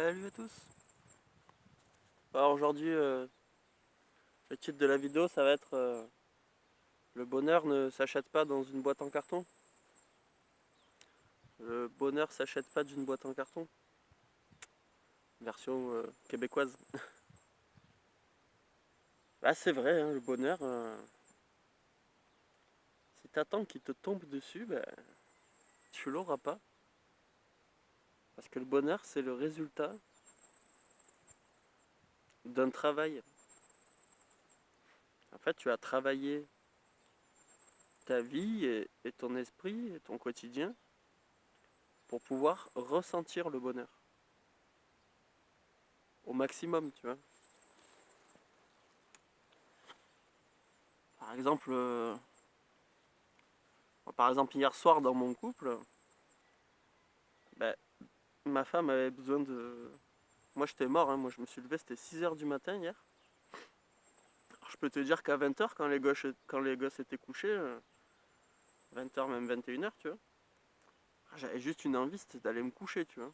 Salut à tous. Alors aujourd'hui, le titre de la vidéo, ça va être le bonheur ne s'achète pas dans une boîte en carton. Le bonheur s'achète pas d'une boîte en carton. Version québécoise. Ah, c'est vrai, hein, le bonheur, si t'attends qu'il te tombe dessus, ben, tu l'auras pas. Parce que le bonheur, c'est le résultat d'un travail. En fait, tu as travaillé ta vie et ton esprit et ton quotidien pour pouvoir ressentir le bonheur au maximum, tu vois. Par exemple, hier soir dans mon couple, ben, ma femme avait besoin de... Moi j'étais mort, hein. Moi je me suis levé, c'était 6 h du matin hier. Alors, je peux te dire qu'à 20 h, quand les gosses étaient couchés, 20 h même 21 h, tu vois, j'avais juste une envie, c'était d'aller me coucher, tu vois.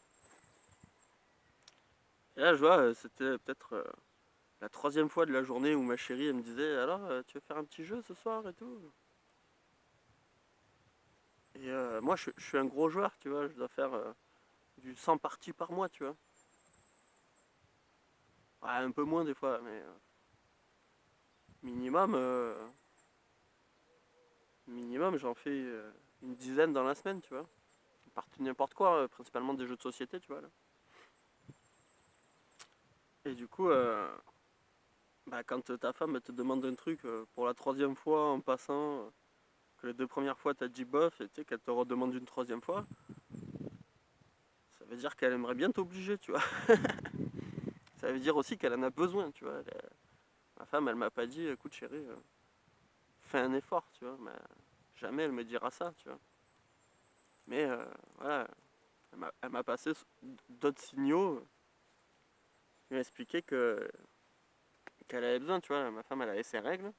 Et là je vois, c'était peut-être la troisième fois de la journée où ma chérie elle me disait alors tu veux faire un petit jeu ce soir et tout. Et moi je suis un gros joueur, tu vois, je dois faire du 100 parties par mois, tu vois. Ouais, un peu moins des fois, mais minimum, minimum j'en fais une dizaine dans la semaine, tu vois. Partout n'importe quoi, principalement des jeux de société, tu vois. Là. Et du coup, bah, quand ta femme te demande un truc pour la troisième fois en passant, que les deux premières fois t'as dit bof, et tu sais qu'elle te redemande une troisième fois, ça veut dire qu'elle aimerait bien t'obliger, tu vois. Ça veut dire aussi qu'elle en a besoin, tu vois. Ma femme, elle m'a pas dit, écoute chérie, fais un effort, tu vois. Mais jamais elle me dira ça, tu vois. Mais voilà, elle m'a passé d'autres signaux qui m'expliquaient qu'elle avait besoin, tu vois. Ma femme, elle avait ses règles.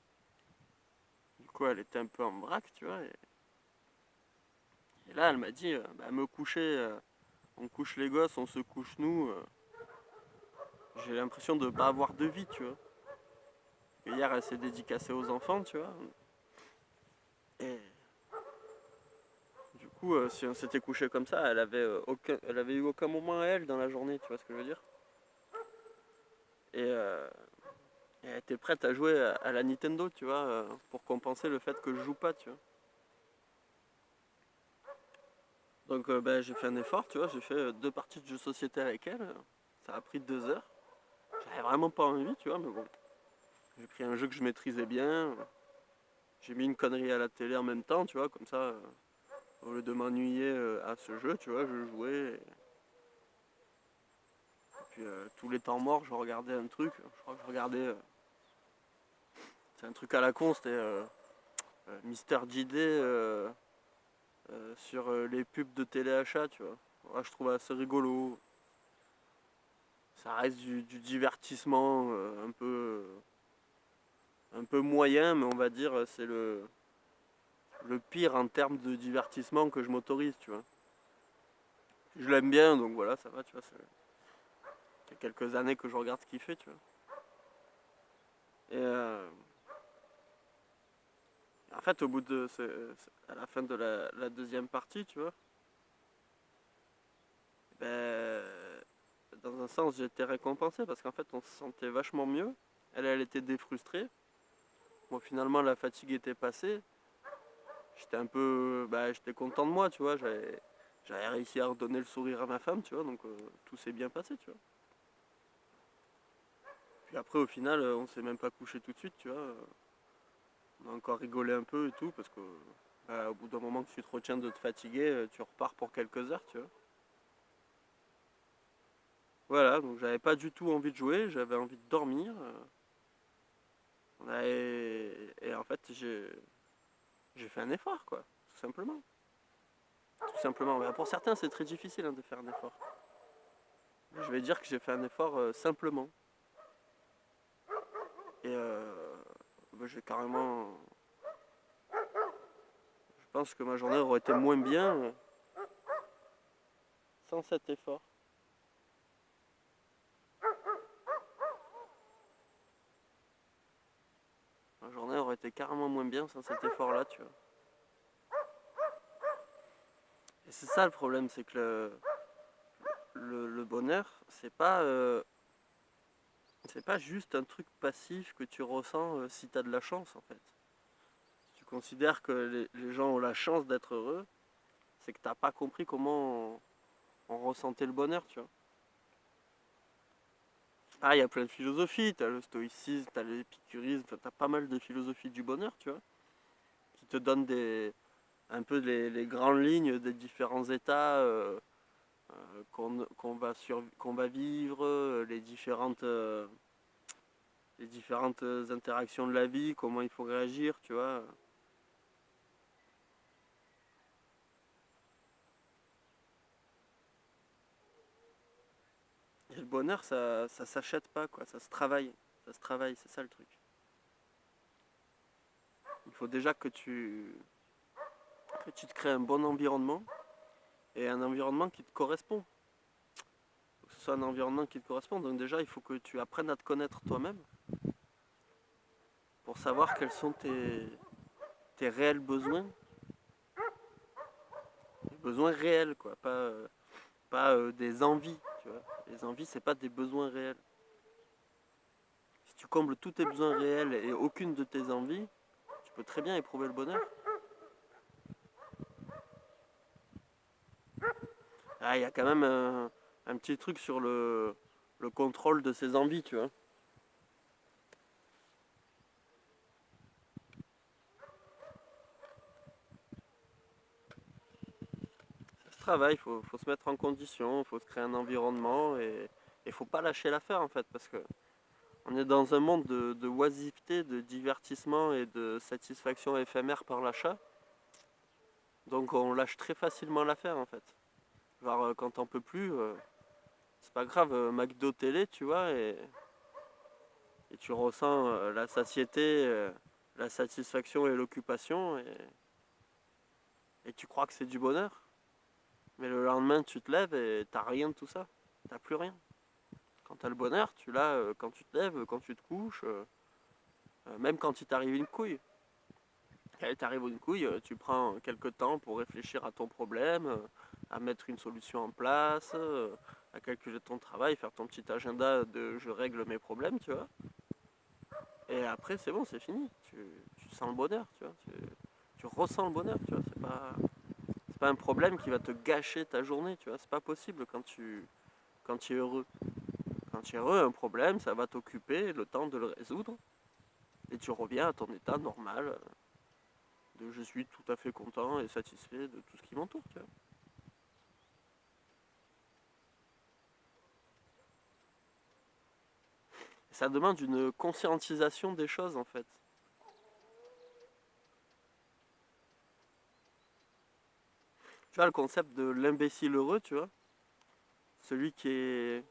Du coup, elle était un peu en vrac, tu vois. Et là, elle m'a dit, bah, me coucher, on couche les gosses, on se couche nous. J'ai l'impression de ne pas avoir de vie, tu vois. Et hier, elle s'est dédicacée aux enfants, tu vois. Et du coup, si on s'était couché comme ça, elle avait eu aucun moment à elle dans la journée, tu vois ce que je veux dire. Et elle était prête à jouer à la Nintendo, tu vois, pour compenser le fait que je joue pas, tu vois. Donc bah, j'ai fait un effort, tu vois, j'ai fait 2 parties de jeux de société avec elle. Ça a pris 2 heures. J'avais vraiment pas envie, tu vois, mais bon. J'ai pris un jeu que je maîtrisais bien. J'ai mis une connerie à la télé en même temps, tu vois, comme ça, au lieu de m'ennuyer à ce jeu, tu vois, je jouais. Et puis tous les temps morts, je regardais un truc. Je crois que je regardais. C'est un truc à la con, c'était Mister JD sur les pubs de téléachat, tu vois. Ouais, je trouve assez rigolo. Ça reste du divertissement un peu moyen, mais on va dire c'est le pire en termes de divertissement que je m'autorise, tu vois. Je l'aime bien, donc voilà, ça va, tu vois. Ça fait quelques années que je regarde ce qu'il fait, tu vois. Et en fait, à la fin de la deuxième partie, tu vois, ben, dans un sens, j'ai été récompensé parce qu'en fait, on se sentait vachement mieux. Elle était défrustrée. Bon, finalement, la fatigue était passée. J'étais un peu, bah, j'étais content de moi, tu vois. J'avais réussi à redonner le sourire à ma femme, tu vois, donc tout s'est bien passé, tu vois. Puis après, au final, on s'est même pas couché tout de suite, tu vois. On a encore rigolé un peu et tout, parce que bah, au bout d'un moment que tu te retiens de te fatiguer, tu repars pour quelques heures, tu vois. Voilà, donc j'avais pas du tout envie de jouer, j'avais envie de dormir. Et en fait, j'ai fait un effort, quoi, tout simplement. Tout simplement. Bah, pour certains, c'est très difficile hein, de faire un effort. Je vais dire que j'ai fait un effort simplement. Et bah, j'ai carrément. Je pense que ma journée aurait été moins bien sans cet effort. carrément moins bien sans cet effort-là, tu vois. Et c'est ça le problème, c'est que le bonheur, c'est pas juste un truc passif que tu ressens si tu as de la chance, en fait. Si tu considères que les gens ont la chance d'être heureux, c'est que t'as pas compris comment on ressentait le bonheur, tu vois. Ah, il y a plein de philosophies, t'as le stoïcisme, t'as l'épicurisme, t'as pas mal de philosophies du bonheur, tu vois, qui te donnent un peu les grandes lignes des différents états qu'on va vivre, les différentes interactions de la vie, comment il faut réagir, tu vois. Et le bonheur, ça s'achète pas, quoi, ça se travaille. Ça se travaille, c'est ça le truc. Il faut déjà que tu te crées un bon environnement et un environnement qui te correspond. Il faut que ce soit un environnement qui te correspond. Donc déjà, il faut que tu apprennes à te connaître toi-même pour savoir quels sont tes réels besoins. Des besoins réels, quoi, pas des envies, tu vois. Les envies, c'est pas des besoins réels. Si tu combles tous tes besoins réels et aucune de tes envies, tu peux très bien éprouver le bonheur. Ah, il y a quand même un petit truc sur le contrôle de ses envies, tu vois. Ça se travaille, faut se mettre en condition, faut se créer un environnement et faut pas lâcher l'affaire en fait, parce que on est dans un monde de oisiveté, de divertissement et de satisfaction éphémère par l'achat. Donc on lâche très facilement l'affaire en fait. Genre quand t'en peux plus, c'est pas grave, McDo télé, tu vois, et tu ressens la satiété, la satisfaction et l'occupation, et tu crois que c'est du bonheur. Mais le lendemain, tu te lèves et t'as rien de tout ça. T'as plus rien. Quand t'as le bonheur, tu l'as quand tu te lèves, quand tu te couches, même quand il t'arrive une couille. Quand il t'arrive une couille, tu prends quelques temps pour réfléchir à ton problème, à mettre une solution en place, à calculer ton travail, faire ton petit agenda de je règle mes problèmes, tu vois. Et après, c'est bon, c'est fini. Tu sens le bonheur, tu vois. Tu ressens le bonheur, tu vois. C'est pas un problème qui va te gâcher ta journée, tu vois. C'est pas possible quand tu es heureux. Quand tu es heureux, un problème, ça va t'occuper le temps de le résoudre. Et tu reviens à ton état normal de je suis tout à fait content et satisfait de tout ce qui m'entoure, tu vois. Et ça demande une conscientisation des choses, en fait. Tu vois, le concept de l'imbécile heureux, tu vois. Celui qui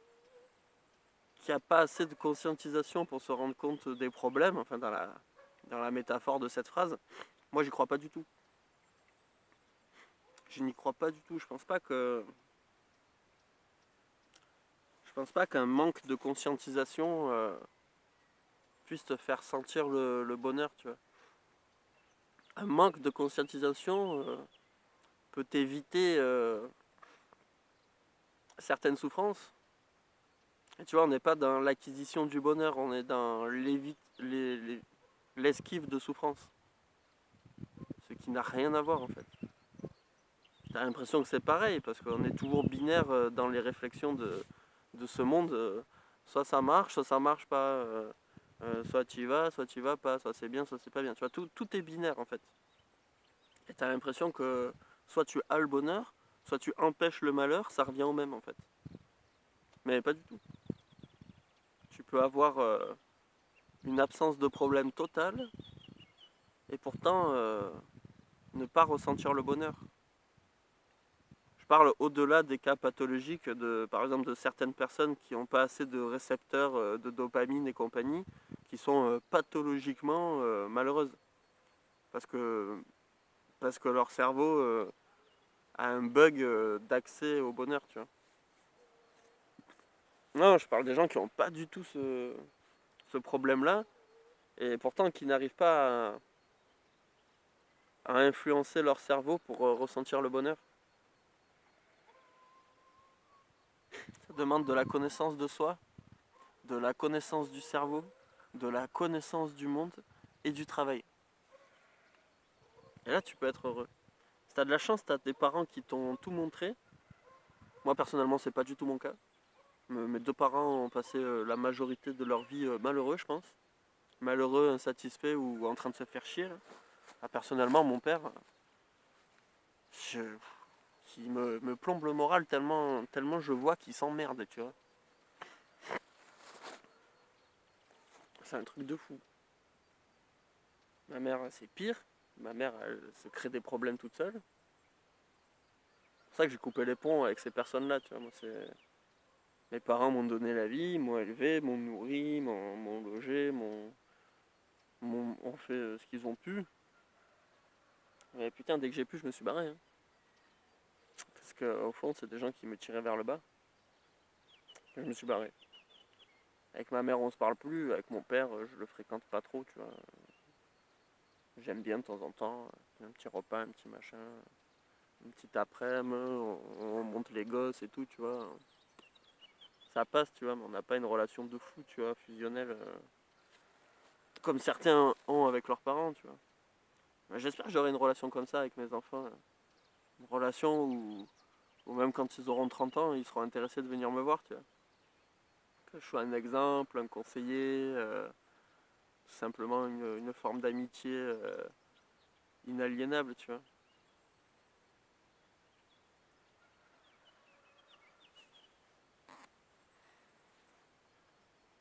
a pas assez de conscientisation pour se rendre compte des problèmes, enfin dans la métaphore de cette phrase, moi j'y crois pas du tout. Je n'y crois pas du tout. Je pense pas qu'un manque de conscientisation puisse te faire sentir le bonheur, tu vois. Un manque de conscientisation peut t'éviter certaines souffrances. Et tu vois, on n'est pas dans l'acquisition du bonheur, on est dans l'esquive de souffrance. Ce qui n'a rien à voir en fait. T'as l'impression que c'est pareil, parce qu'on est toujours binaire dans les réflexions de ce monde. Soit ça marche pas. Soit tu y vas pas. Soit c'est bien, soit c'est pas bien. Tu vois, tout est binaire en fait. Et t'as l'impression que soit tu as le bonheur, soit tu empêches le malheur, ça revient au même en fait. Mais pas du tout. Tu peux avoir une absence de problème totale et pourtant ne pas ressentir le bonheur. Je parle au-delà des cas pathologiques par exemple, de certaines personnes qui n'ont pas assez de récepteurs de dopamine et compagnie, qui sont pathologiquement malheureuses. Parce que, parce que leur cerveau a un bug d'accès au bonheur, tu vois. Non, je parle des gens qui n'ont pas du tout ce problème-là, et pourtant qui n'arrivent pas à influencer leur cerveau pour ressentir le bonheur. Ça demande de la connaissance de soi, de la connaissance du cerveau, de la connaissance du monde et du travail. Et là, tu peux être heureux. Si t'as de la chance, t'as des parents qui t'ont tout montré. Moi, personnellement, c'est pas du tout mon cas. Mes deux parents ont passé la majorité de leur vie malheureux, je pense. Malheureux, insatisfaits ou en train de se faire chier. Là. Ah, personnellement, mon père, je, il me plombe le moral tellement je vois qu'il s'emmerde, tu vois. C'est un truc de fou. Ma mère, c'est pire. Ma mère, elle se crée des problèmes toute seule. C'est pour ça que j'ai coupé les ponts avec ces personnes-là, tu vois. Moi, mes parents m'ont donné la vie, m'ont élevé, m'ont nourri, m'ont logé, ont fait ce qu'ils ont pu. Mais putain, dès que j'ai pu, je me suis barré. Hein. Parce qu'au fond, c'est des gens qui me tiraient vers le bas. Et je me suis barré. Avec ma mère, on se parle plus. Avec mon père, je le fréquente pas trop, tu vois. J'aime bien de temps en temps. Un petit repas, un petit machin. Une petite après-midi, on monte les gosses et tout, tu vois. Ça passe, tu vois, mais on n'a pas une relation de fou, tu vois, fusionnelle. Comme certains ont avec leurs parents, tu vois. J'espère que j'aurai une relation comme ça avec mes enfants. Une relation où même quand ils auront 30 ans, ils seront intéressés de venir me voir, tu vois. Que je sois un exemple, un conseiller, tout simplement une forme d'amitié inaliénable, tu vois.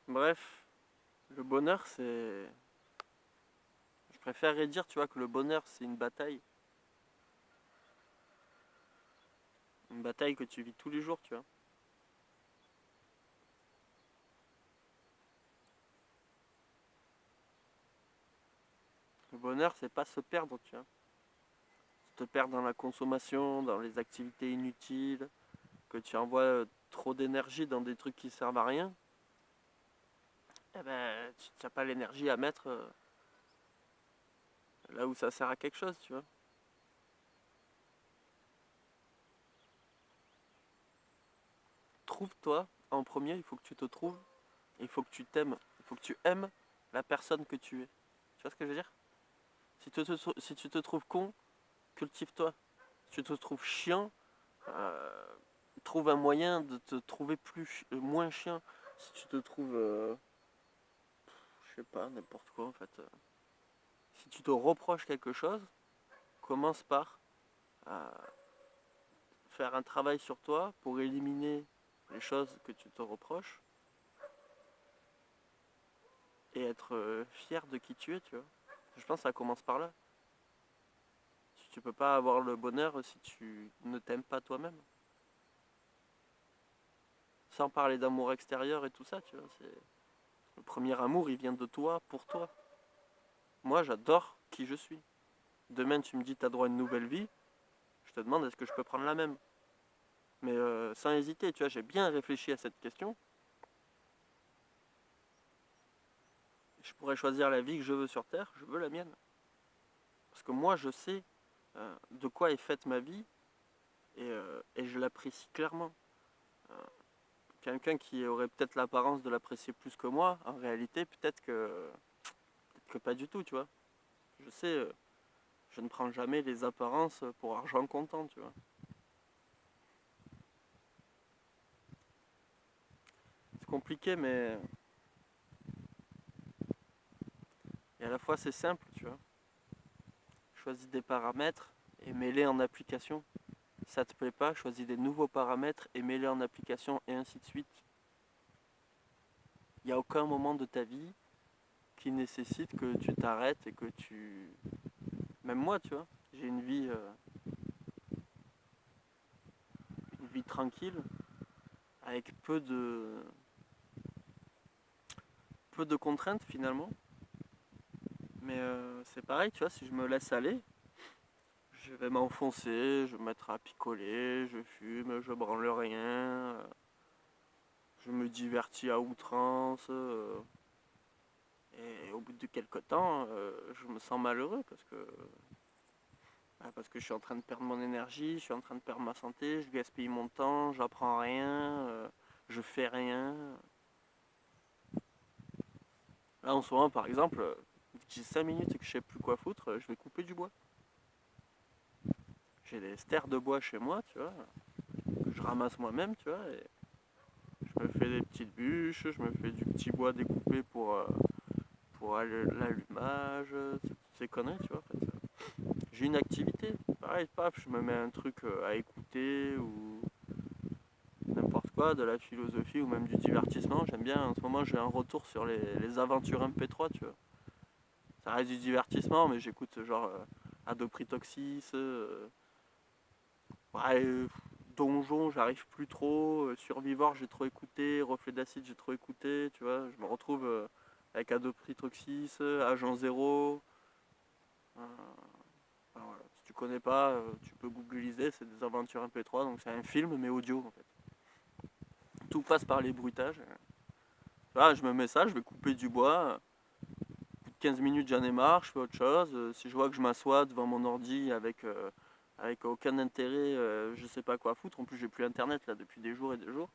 Bref, le bonheur, c'est... Je préférerais dire, tu vois, que le bonheur, c'est une bataille. Une bataille que tu vis tous les jours, tu vois. Le bonheur, c'est pas se perdre, tu vois. Se perdre dans la consommation, dans les activités inutiles, que tu envoies trop d'énergie dans des trucs qui servent à rien. Eh ben, tu n'as pas l'énergie à mettre là où ça sert à quelque chose, tu vois. Trouve-toi en premier, il faut que tu te trouves, il faut que tu t'aimes, il faut que tu aimes la personne que tu es. Tu vois ce que je veux dire? Si tu te trouves con, cultive-toi. Si tu te trouves chiant, euh, trouve un moyen de te trouver moins chiant. Si tu te trouves, je sais pas, n'importe quoi en fait. Si tu te reproches quelque chose, commence par euh, faire un travail sur toi pour éliminer les choses que tu te reproches et être fier de qui tu es, tu vois. Je pense que ça commence par là. Tu peux pas avoir le bonheur si tu ne t'aimes pas toi-même. Sans parler d'amour extérieur et tout ça, tu vois. Le premier amour, il vient de toi, pour toi. Moi, j'adore qui je suis. Demain, tu me dis, tu as droit à une nouvelle vie. Je te demande, est-ce que je peux prendre la même? Mais sans hésiter, tu vois, j'ai bien réfléchi à cette question. Je pourrais choisir la vie que je veux sur Terre, je veux la mienne. Parce que moi, je sais de quoi est faite ma vie et je l'apprécie clairement. Euh, Quelqu'un qui aurait peut-être l'apparence de l'apprécier plus que moi, en réalité, peut-être que pas du tout, tu vois. Je sais, je ne prends jamais les apparences pour argent comptant, tu vois. C'est compliqué, mais et à la fois c'est simple, tu vois. Choisis des paramètres et mets-les en application. Ça te plaît pas, choisis des nouveaux paramètres et mets-les en application et ainsi de suite. Il n'y a aucun moment de ta vie qui nécessite que tu t'arrêtes et que tu... Même moi, tu vois, j'ai une vie tranquille avec peu de contraintes finalement. Mais c'est pareil, tu vois, si je me laisse aller, je vais m'enfoncer, je vais me mettre à picoler, je fume, je branle rien, je me divertis à outrance. Et au bout de quelques temps, je me sens malheureux parce que Parce que je suis en train de perdre mon énergie, je suis en train de perdre ma santé, je gaspille mon temps, j'apprends rien, je fais rien. Là en ce moment par exemple, j'ai 5 minutes et que je sais plus quoi foutre, je vais couper du bois. J'ai des stères de bois chez moi, tu vois, que je ramasse moi-même, tu vois, et je me fais des petites bûches, je me fais du petit bois découpé pour l'allumage, ces conneries, tu vois, en fait. J'ai une activité, pareil, paf, je me mets un truc à écouter ou n'importe quoi, de la philosophie ou même du divertissement. J'aime bien, en ce moment j'ai un retour sur les aventures MP3, tu vois. Ça reste du divertissement, mais j'écoute genre Adopritoxis, ouais, Donjon, j'arrive plus trop, Survivor j'ai trop écouté, Reflet d'acide j'ai trop écouté, tu vois. Je me retrouve avec Adopritoxis, Agent Zéro. euh, enfin, voilà. Si tu connais pas, tu peux googliser, c'est des aventures MP3, donc c'est un film mais audio en fait. Tout passe par les bruitages. Là, je me mets ça, je vais couper du bois. Au bout de 15 minutes, j'en ai marre, je fais autre chose. Si je vois que je m'assois devant mon ordi avec aucun intérêt, je sais pas quoi foutre. En plus, j'ai plus internet là depuis des jours et des jours.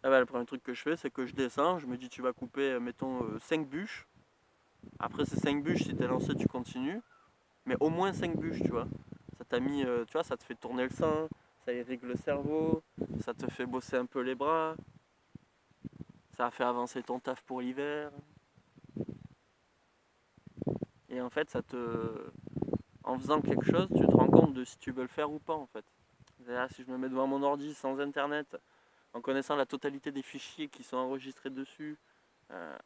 Ah bah, le premier truc que je fais, c'est que je descends. Je me dis, tu vas couper, mettons, 5 bûches. Après ces 5 bûches, si t'es lancé, tu continues. Mais au moins 5 bûches, tu vois. Ça t'a mis, tu vois, ça te fait tourner le sang, ça irrigue le cerveau, ça te fait bosser un peu les bras, ça a fait avancer ton taf pour l'hiver. Et en fait, en faisant quelque chose, tu te rends compte de si tu veux le faire ou pas en fait. C'est-à-dire, si je me mets devant mon ordi sans internet, en connaissant la totalité des fichiers qui sont enregistrés dessus,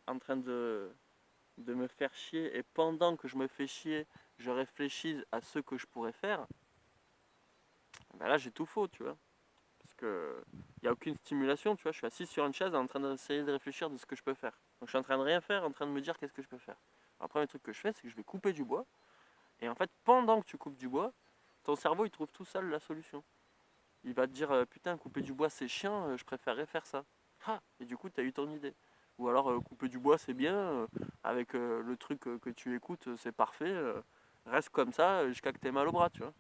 en train de me faire chier, et pendant que je me fais chier, je réfléchis à ce que je pourrais faire, ben là j'ai tout faux, tu vois. Parce que il n'y a aucune stimulation, tu vois. Je suis assis sur une chaise en train d'essayer de réfléchir de ce que je peux faire. Donc je suis en train de rien faire, en train de me dire qu'est-ce que je peux faire. Alors, le premier truc que je fais, c'est que je vais couper du bois. Et en fait, pendant que tu coupes du bois, ton cerveau il trouve tout seul la solution. Il va te dire putain, couper du bois c'est chiant, je préférerais faire ça. Ah, et du coup, tu as eu ton idée. Ou alors couper du bois c'est bien, avec le truc que tu écoutes, c'est parfait. Reste comme ça jusqu'à que tu aies mal au bras, tu vois.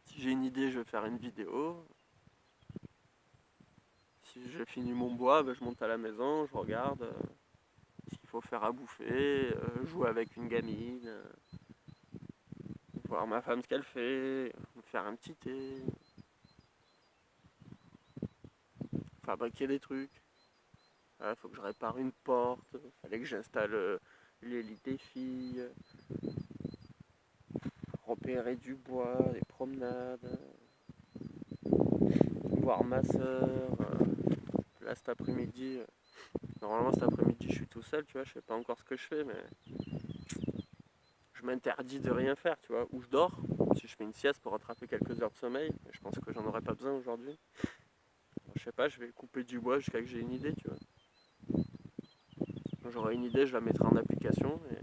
Si j'ai une idée, je vais faire une vidéo. Si j'ai fini mon bois, ben, je monte à la maison, je regarde ce qu'il faut faire à bouffer, jouer avec une gamine, voir ma femme ce qu'elle fait, me faire un petit thé, fabriquer des trucs. Il faut que je répare une porte, fallait que j'installe les lits des filles, repérer du bois, des promenades, voir ma soeur. Là cet après-midi, normalement cet après-midi je suis tout seul, tu vois, je sais pas encore ce que je fais, mais je m'interdis de rien faire, tu vois, ou je dors, si je fais une sieste pour rattraper quelques heures de sommeil, mais je pense que j'en aurai pas besoin aujourd'hui. Je sais pas, je vais couper du bois jusqu'à que j'ai une idée, tu vois. Quand j'aurai une idée, je la mettrai en application et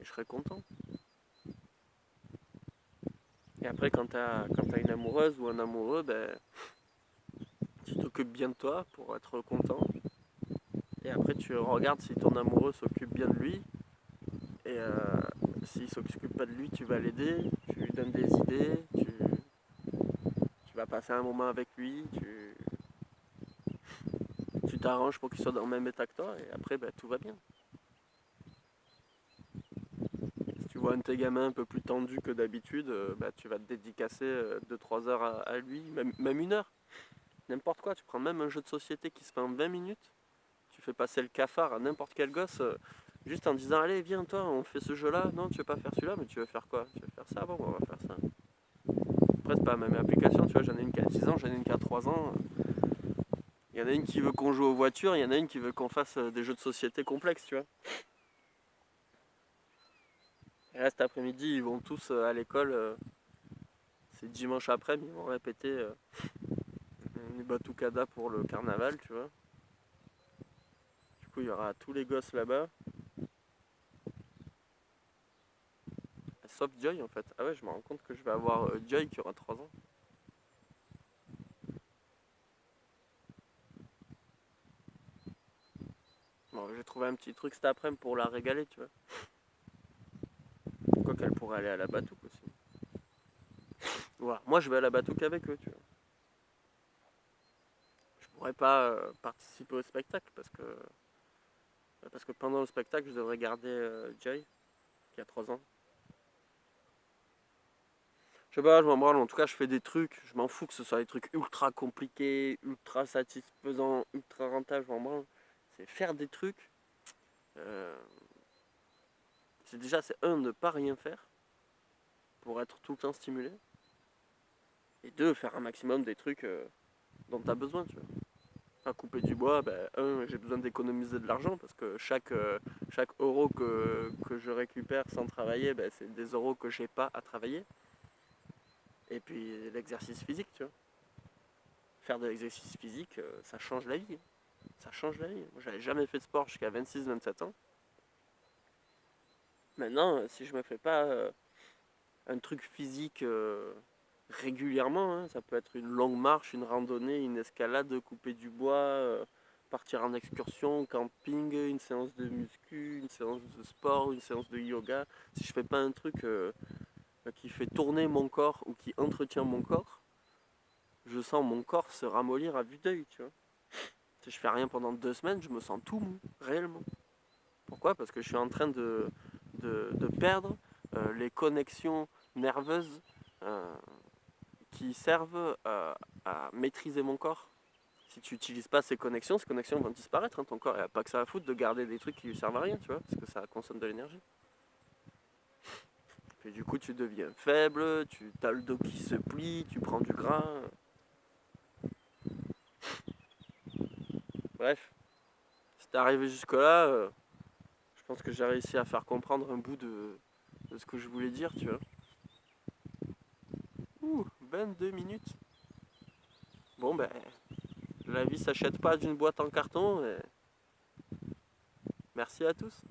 je serai content. Et après, quand t'as une amoureuse ou un amoureux, ben, tu t'occupes bien de toi pour être content. Et après, tu regardes si ton amoureux s'occupe bien de lui. Et s'il s'occupe pas de lui, tu vas l'aider, tu lui donnes des idées, tu vas passer un moment avec lui, tu t'arranges pour qu'il soit dans le même état que toi. Et après, ben, tout va bien. Si tu vois un de tes gamins un peu plus tendu que d'habitude, bah, tu vas te dédicacer 2-3 heures à lui, même 1 heure. N'importe quoi, tu prends même un jeu de société qui se fait en 20 minutes, tu fais passer le cafard à n'importe quel gosse, juste en disant allez viens toi, on fait ce jeu là, non tu veux pas faire celui-là, mais tu veux faire quoi? Tu veux faire ça? Bon on va faire ça. Après c'est pas la même application, tu vois, j'en ai une qui a 10 ans, j'en ai une qui a 3 ans. Il y en a une qui veut qu'on joue aux voitures, il y en a une qui veut qu'on fasse des jeux de société complexes, tu vois. Et là cet après-midi ils vont tous à l'école, c'est dimanche après, mais ils vont répéter une batucada pour le carnaval, tu vois. Du coup, il y aura tous les gosses là-bas, sauf Joy en fait. Ah ouais, je me rends compte que je vais avoir Joy qui aura 3 ans. Bon, j'ai trouvé trouver un petit truc cet après-midi pour la régaler, tu vois. Quoi qu'elle pourrait aller à la Batouk aussi. Voilà. Moi, je vais à la Batouk avec eux, tu vois. Je pourrais pas participer au spectacle parce que pendant le spectacle, je devrais garder Jay, qui a 3 ans. Je sais pas, je m'en branle. En tout cas, je fais des trucs. Je m'en fous que ce soit des trucs ultra compliqués, ultra satisfaisants, ultra rentables. Je m'en branle. C'est faire des trucs. euh, c'est ne pas rien faire pour être tout le temps stimulé. Et deux, faire un maximum des trucs dont tu as besoin, tu vois. Enfin, couper du bois, j'ai besoin d'économiser de l'argent parce que chaque euro que je récupère sans travailler, c'est des euros que j'ai pas à travailler. Et puis l'exercice physique, tu vois. Faire de l'exercice physique, ça change la vie. Ça change la vie. Moi, j'avais jamais fait de sport jusqu'à 26-27 ans. Maintenant, si je me fais pas un truc physique régulièrement, hein, ça peut être une longue marche, une randonnée, une escalade, couper du bois, partir en excursion, camping, une séance de muscu, une séance de sport, une séance de yoga. Si je fais pas un truc qui fait tourner mon corps ou qui entretient mon corps, je sens mon corps se ramollir à vue d'œil, tu vois. Si je fais rien pendant 2 semaines, je me sens tout mou, réellement. Pourquoi? Parce que je suis en train de perdre les connexions nerveuses euh, qui servent à maîtriser mon corps. Si tu n'utilises pas ces connexions vont disparaître. Hein. Ton corps n'a pas que ça à foutre de garder des trucs qui lui servent à rien, tu vois, parce que ça consomme de l'énergie. Puis du coup, tu deviens faible, tu as le dos qui se plie, tu prends du gras. Bref, si t'es arrivé jusque-là, je pense que j'ai réussi à faire comprendre un bout de ce que je voulais dire, tu vois. 22 minutes. Bon, la vie s'achète pas d'une boîte en carton. Et merci à tous.